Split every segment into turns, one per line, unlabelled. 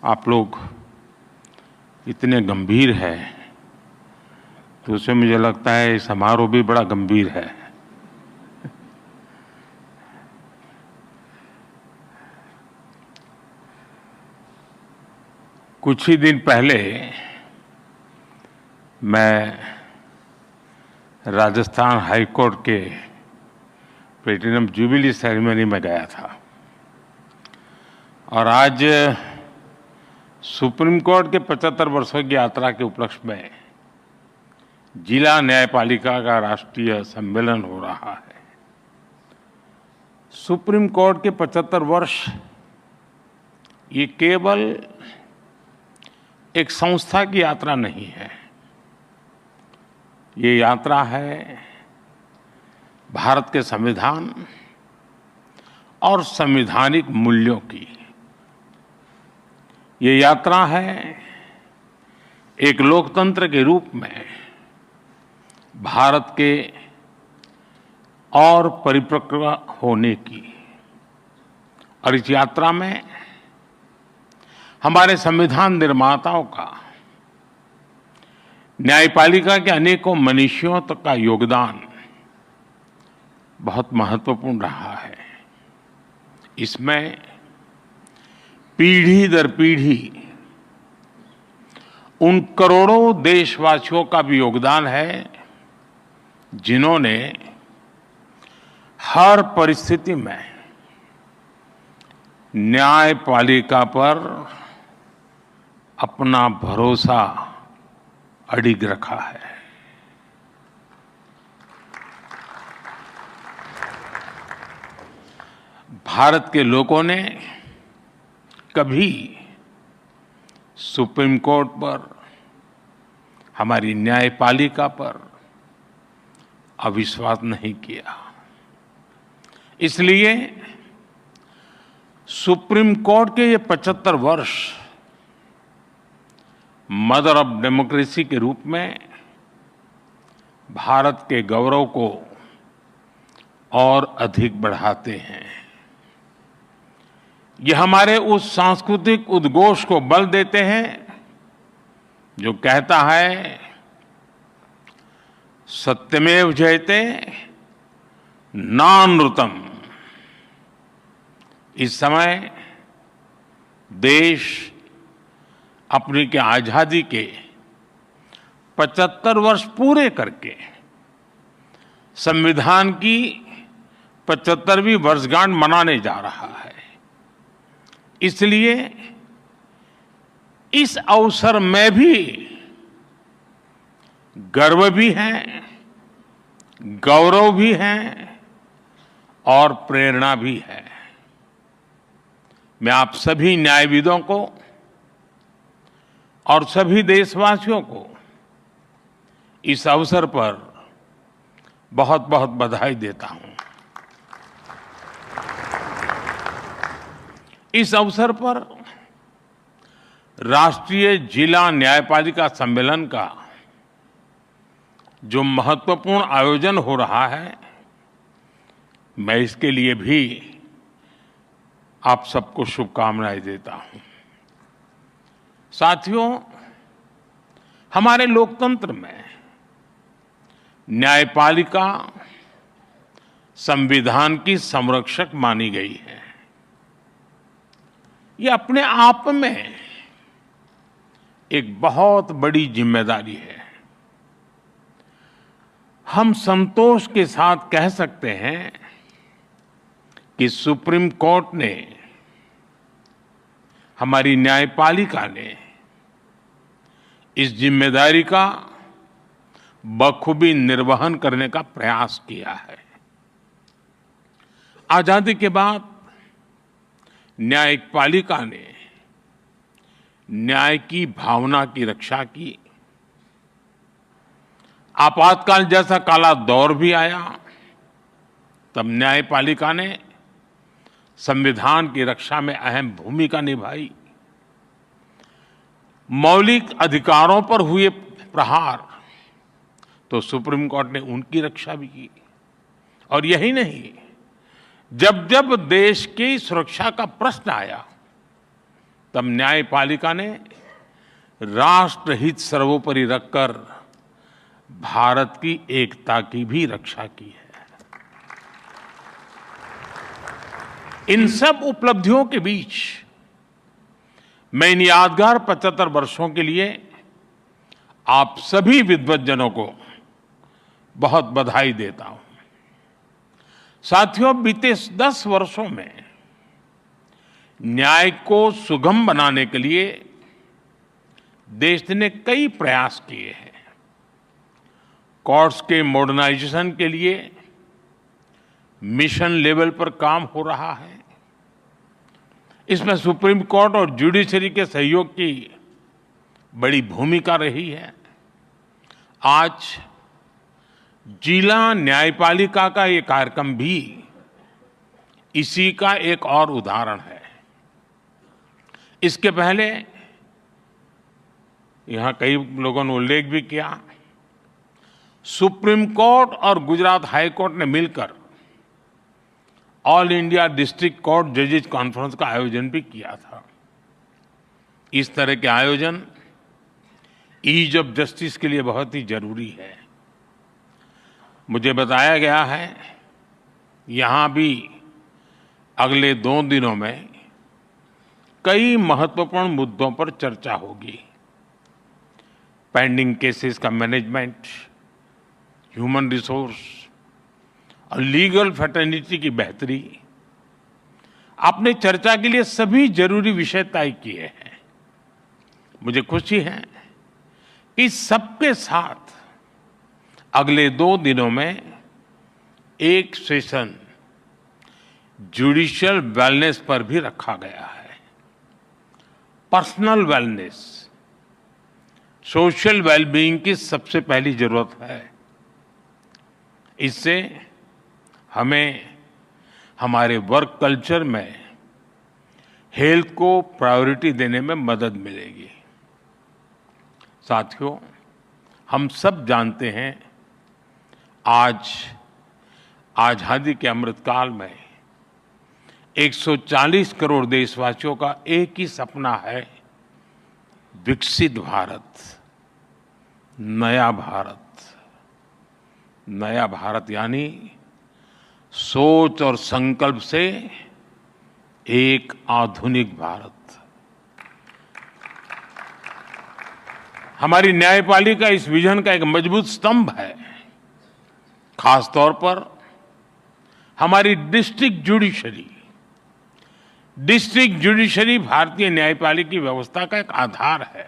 आप लोग इतने गंभीर हैं तो उससे मुझे लगता है समारोह भी बड़ा गंभीर है। कुछ ही दिन पहले मैं राजस्थान हाई कोर्ट के प्लेटिनम जुबिली सेरेमनी में गया था और आज सुप्रीम कोर्ट के 75 वर्षों की यात्रा के उपलक्ष्य में जिला न्यायपालिका का राष्ट्रीय सम्मेलन हो रहा है। सुप्रीम कोर्ट के 75 वर्ष ये केवल एक संस्था की यात्रा नहीं है, ये यात्रा है भारत के संविधान और संवैधानिक मूल्यों की। ये यात्रा है एक लोकतंत्र के रूप में भारत के और परिपक्व होने की। और इस यात्रा में हमारे संविधान निर्माताओं का, न्यायपालिका के अनेकों मनीषियों तक का योगदान बहुत महत्वपूर्ण रहा है। इसमें पीढ़ी दर पीढ़ी उन करोड़ों देशवासियों का भी योगदान है जिन्होंने हर परिस्थिति में न्यायपालिका पर अपना भरोसा अडिग रखा है। भारत के लोगों ने कभी सुप्रीम कोर्ट पर, हमारी न्यायपालिका पर अविश्वास नहीं किया। इसलिए सुप्रीम कोर्ट के ये 75 वर्ष मदर ऑफ डेमोक्रेसी के रूप में भारत के गौरव को और अधिक बढ़ाते हैं। ये हमारे उस सांस्कृतिक उद्घोष को बल देते हैं जो कहता है सत्यमेव जयते नानृतम्। इस समय देश अपनी के आजादी के 75 वर्ष पूरे करके संविधान की 75वीं वर्षगांठ मनाने जा रहा है। इसलिए इस अवसर में भी गर्व भी है, गौरव भी है और प्रेरणा भी है। मैं आप सभी न्यायविदों को और सभी देशवासियों को इस अवसर पर बहुत बहुत बधाई देता हूं। इस अवसर पर राष्ट्रीय जिला न्यायपालिका सम्मेलन का जो महत्वपूर्ण आयोजन हो रहा है, मैं इसके लिए भी आप सबको शुभकामनाएं देता हूं। साथियों, हमारे लोकतंत्र में न्यायपालिका संविधान की संरक्षक मानी गई है। ये अपने आप में एक बहुत बड़ी जिम्मेदारी है। हम संतोष के साथ कह सकते हैं कि सुप्रीम कोर्ट ने, हमारी न्यायपालिका ने इस जिम्मेदारी का बखूबी निर्वहन करने का प्रयास किया है। आजादी के बाद न्यायपालिका ने न्याय की भावना की रक्षा की। आपातकाल जैसा काला दौर भी आया, तब न्यायपालिका ने संविधान की रक्षा में अहम भूमिका निभाई। मौलिक अधिकारों पर हुए प्रहार तो सुप्रीम कोर्ट ने उनकी रक्षा भी की। और यही नहीं, जब जब देश की सुरक्षा का प्रश्न आया तब न्यायपालिका ने राष्ट्रहित सर्वोपरि रखकर भारत की एकता की भी रक्षा की है। इन सब उपलब्धियों के बीच मैं इन यादगार 75 वर्षों के लिए आप सभी विद्वज्जनों को बहुत बधाई देता हूं। साथियों, बीते 10 वर्षों में न्याय को सुगम बनाने के लिए देश ने कई प्रयास किए हैं। कोर्ट्स के मॉडर्नाइजेशन के लिए मिशन लेवल पर काम हो रहा है। इसमें सुप्रीम कोर्ट और जुडिशरी के सहयोग की बड़ी भूमिका रही है। आज जिला न्यायपालिका का ये कार्यक्रम भी इसी का एक और उदाहरण है। इसके पहले यहां कई लोगों ने उल्लेख भी किया, सुप्रीम कोर्ट और गुजरात हाई कोर्ट ने मिलकर ऑल इंडिया डिस्ट्रिक्ट कोर्ट जजेस कॉन्फ्रेंस का आयोजन भी किया था। इस तरह के आयोजन ईज ऑफ जस्टिस के लिए बहुत ही जरूरी है। मुझे बताया गया है यहां भी अगले 2 दिनों में कई महत्वपूर्ण मुद्दों पर चर्चा होगी। पेंडिंग केसेस का मैनेजमेंट, ह्यूमन रिसोर्स और लीगल फैटर्निटी की बेहतरी। आपने चर्चा के लिए सभी जरूरी विषय तय किए हैं। मुझे खुशी है कि सबके साथ अगले 2 दिनों में एक सेशन जुडिशियल वेलनेस पर भी रखा गया है। पर्सनल वेलनेस, सोशल वेलबीइंग की सबसे पहली जरूरत है। इससे हमें हमारे वर्क कल्चर में हेल्थ को प्रायोरिटी देने में मदद मिलेगी। साथियों, हम सब जानते हैं आज आजादी के अमृतकाल में 140 करोड़ देशवासियों का एक ही सपना है, विकसित भारत, नया भारत। नया भारत यानी सोच और संकल्प से एक आधुनिक भारत। हमारी न्यायपालिका इस विजन का एक मजबूत स्तंभ है। खास तौर पर हमारी डिस्ट्रिक्ट जुडिशरी भारतीय न्यायपालिका की व्यवस्था का एक आधार है।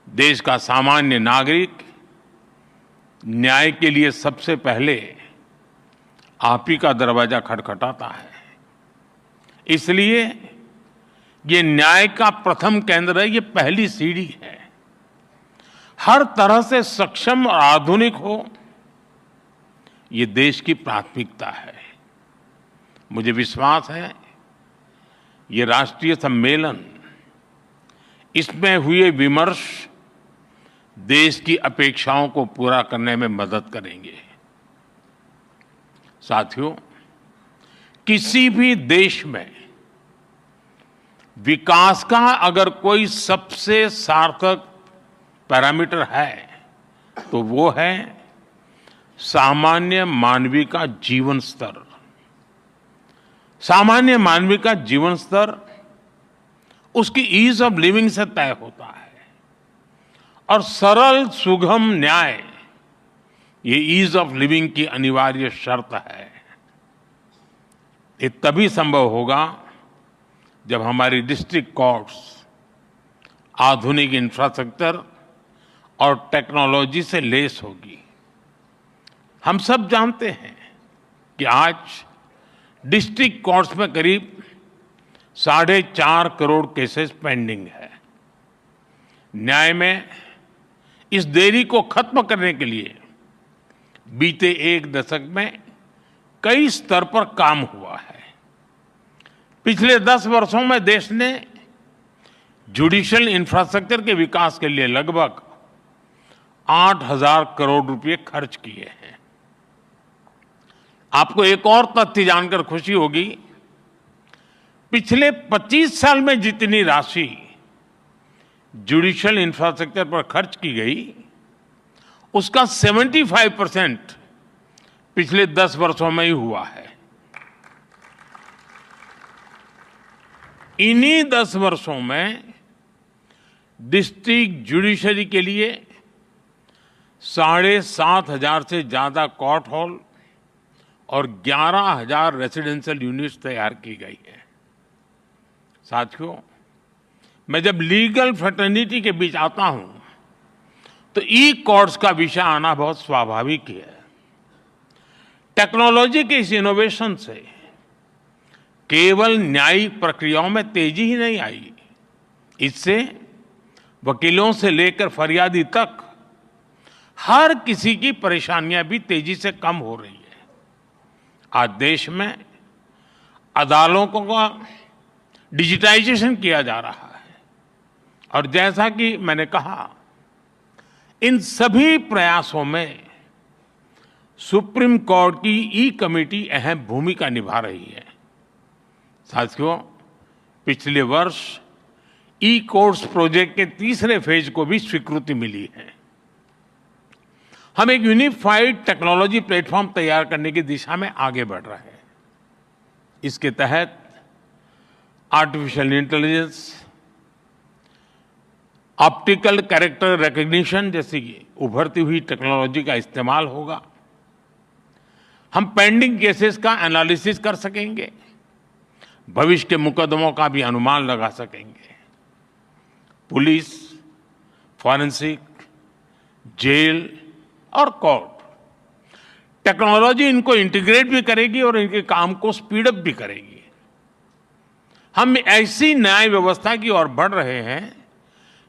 देश का सामान्य नागरिक न्याय के लिए सबसे पहले आप ही का दरवाजा खटखटाता है। इसलिए ये न्याय का प्रथम केंद्र है, ये पहली सीढ़ी है। हर तरह से सक्षम और आधुनिक हो, ये देश की प्राथमिकता है। मुझे विश्वास है ये राष्ट्रीय सम्मेलन, इसमें हुए विमर्श देश की अपेक्षाओं को पूरा करने में मदद करेंगे। साथियों, किसी भी देश में विकास का अगर कोई सबसे सार्थक पैरामीटर है तो वो है सामान्य मानवीय का जीवन स्तर। सामान्य मानवीय का जीवन स्तर उसकी ईज ऑफ लिविंग से तय होता है और सरल सुगम न्याय ये ईज ऑफ लिविंग की अनिवार्य शर्त है। ये तभी संभव होगा जब हमारी डिस्ट्रिक्ट कोर्ट्स आधुनिक इंफ्रास्ट्रक्चर और टेक्नोलॉजी से लैस होगी। हम सब जानते हैं कि आज डिस्ट्रिक्ट कोर्ट्स में करीब 4.5 करोड़ केसेस पेंडिंग है। न्याय में इस देरी को खत्म करने के लिए बीते 1 दशक में कई स्तर पर काम हुआ है। पिछले 10 वर्षों में देश ने जुडिशियल इंफ्रास्ट्रक्चर के विकास के लिए लगभग 8,000 करोड़ रुपए खर्च किए हैं। आपको एक और तथ्य जानकर खुशी होगी, पिछले 25 साल में जितनी राशि जुडिशियल इंफ्रास्ट्रक्चर पर खर्च की गई, उसका 75% पिछले 10 वर्षों में ही हुआ है। इन्हीं 10 वर्षों में डिस्ट्रिक्ट जुडिशरी के लिए 7,500 से ज्यादा कोर्ट हॉल और 11,000 रेजिडेंशियल यूनिट्स तैयार की गई है। साथियों, मैं जब लीगल फ्रेटर्निटी के बीच आता हूं तो ई कोर्ट्स का विषय आना बहुत स्वाभाविक है। टेक्नोलॉजी के इस इनोवेशन से केवल न्यायिक प्रक्रियाओं में तेजी ही नहीं आई, इससे वकीलों से लेकर फरियादी तक हर किसी की परेशानियां भी तेजी से कम हो रही है। आज देश में अदालतों का डिजिटाइजेशन किया जा रहा है और जैसा कि मैंने कहा, इन सभी प्रयासों में सुप्रीम कोर्ट की ई कमेटी अहम भूमिका निभा रही है। साथियों, पिछले वर्ष ई कोर्ट्स प्रोजेक्ट के तीसरे फेज को भी स्वीकृति मिली है। हम एक यूनिफाइड टेक्नोलॉजी प्लेटफॉर्म तैयार करने की दिशा में आगे बढ़ रहे हैं। इसके तहत artificial intelligence, optical character recognition जैसी उभरती हुई टेक्नोलॉजी का इस्तेमाल होगा। हम पेंडिंग केसेस का एनालिसिस कर सकेंगे, भविष्य के मुकदमों का भी अनुमान लगा सकेंगे। पुलिस, फॉरेंसिक, जेल और कोर्ट टेक्नोलॉजी इनको इंटीग्रेट भी करेगी और इनके काम को स्पीड अप भी करेगी। हम ऐसी न्याय व्यवस्था की ओर बढ़ रहे हैं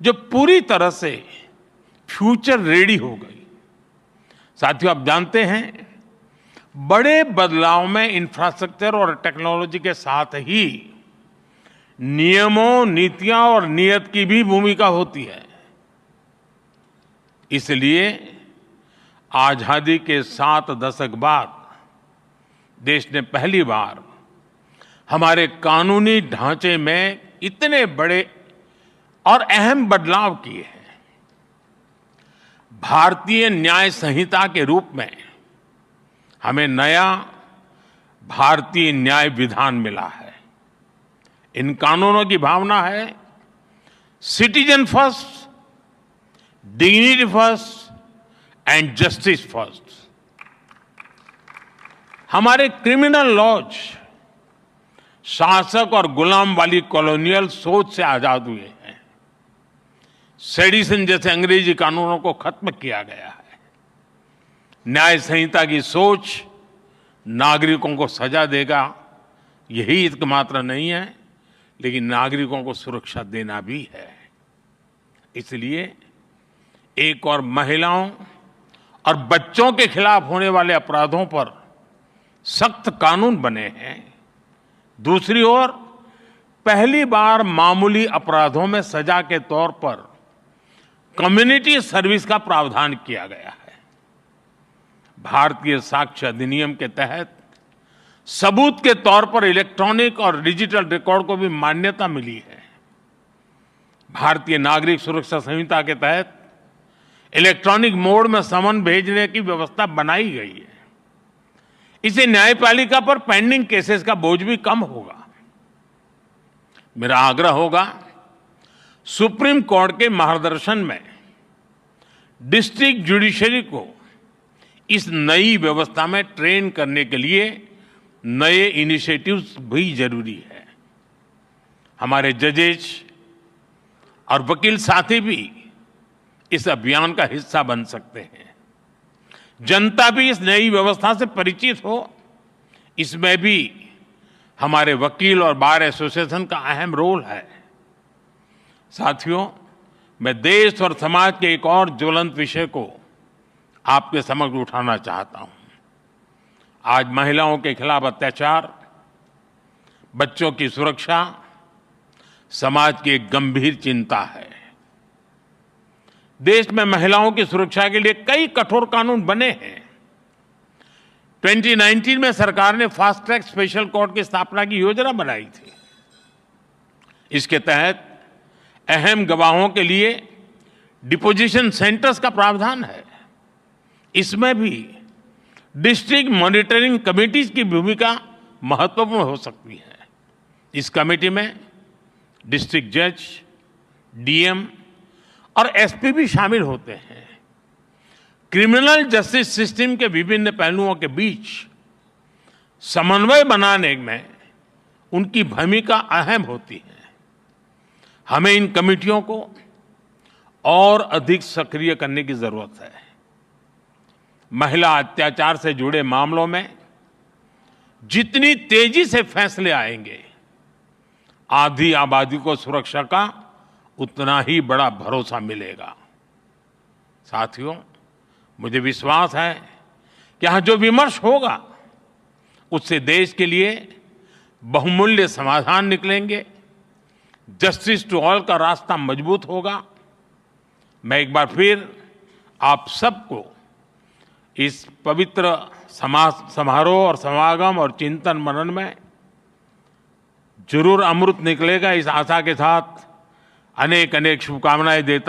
जो पूरी तरह से फ्यूचर रेडी हो गई। साथियों, आप जानते हैं, बड़े बदलाव में इंफ्रास्ट्रक्चर और टेक्नोलॉजी के साथ ही नियमों, नीतियां और नीयत की भी भूमिका होती है। इसलिए आजादी के 7 दशक बाद देश ने पहली बार हमारे कानूनी ढांचे में इतने बड़े और अहम बदलाव किए हैं। भारतीय न्याय संहिता के रूप में हमें नया भारतीय न्याय विधान मिला है। इन कानूनों की भावना है citizen first, dignity first and justice first. हमारे क्रिमिनल लॉज शासक और गुलाम वाली कॉलोनियल सोच से आजाद हुए हैं। सेडिशन जैसे अंग्रेजी कानूनों को खत्म किया गया है। न्याय संहिता की सोच नागरिकों को सजा देगा, यही एकमात्र नहीं है, लेकिन नागरिकों को सुरक्षा देना भी है। इसलिए एक और महिलाओं और बच्चों के खिलाफ होने वाले अपराधों पर सख्त कानून बने हैं। दूसरी ओर पहली बार मामूली अपराधों में सजा के तौर पर कम्युनिटी सर्विस का प्रावधान किया गया है। भारतीय साक्ष्य अधिनियम के तहत सबूत के तौर पर इलेक्ट्रॉनिक और डिजिटल रिकॉर्ड को भी मान्यता मिली है। भारतीय नागरिक सुरक्षा संहिता के तहत इलेक्ट्रॉनिक मोड में समन भेजने की व्यवस्था बनाई गई है। इससे न्यायपालिका पर पेंडिंग केसेस का बोझ भी कम होगा। मेरा आग्रह होगा, सुप्रीम कोर्ट के मार्गदर्शन में डिस्ट्रिक्ट जुडिशरी को इस नई व्यवस्था में ट्रेन करने के लिए नए इनिशिएटिव्स भी जरूरी है। हमारे जजेस और वकील साथी भी इस अभियान का हिस्सा बन सकते हैं। जनता भी इस नई व्यवस्था से परिचित हो, इसमें भी हमारे वकील और बार एसोसिएशन का अहम रोल है। साथियों, मैं देश और समाज के एक और ज्वलंत विषय को आपके समक्ष उठाना चाहता हूं। आज महिलाओं के खिलाफ अत्याचार, बच्चों की सुरक्षा समाज की एक गंभीर चिंता है। देश में महिलाओं की सुरक्षा के लिए कई कठोर कानून बने हैं। 2019 में सरकार ने फास्ट ट्रैक स्पेशल कोर्ट की स्थापना की योजना बनाई थी। इसके तहत अहम गवाहों के लिए डिपोजिशन सेंटर्स का प्रावधान है। इसमें भी डिस्ट्रिक्ट मॉनिटरिंग कमिटीज की भूमिका महत्वपूर्ण हो सकती है। इस कमेटी में डिस्ट्रिक्ट जज, डीएम और एसपी भी शामिल होते हैं। क्रिमिनल जस्टिस सिस्टम के विभिन्न पहलुओं के बीच समन्वय बनाने में उनकी भूमिका अहम होती है। हमें इन कमेटियों को और अधिक सक्रिय करने की जरूरत है। महिला अत्याचार से जुड़े मामलों में जितनी तेजी से फैसले आएंगे, आधी आबादी को सुरक्षा का उतना ही बड़ा भरोसा मिलेगा। साथियों, मुझे विश्वास है कि यहां जो विमर्श होगा उससे देश के लिए बहुमूल्य समाधान निकलेंगे, जस्टिस टू ऑल का रास्ता मजबूत होगा। मैं एक बार फिर आप सबको इस पवित्र समारोह और समागम और चिंतन मनन में जरूर अमृत निकलेगा, इस आशा के साथ अनेक अनेक शुभकामनाएं देता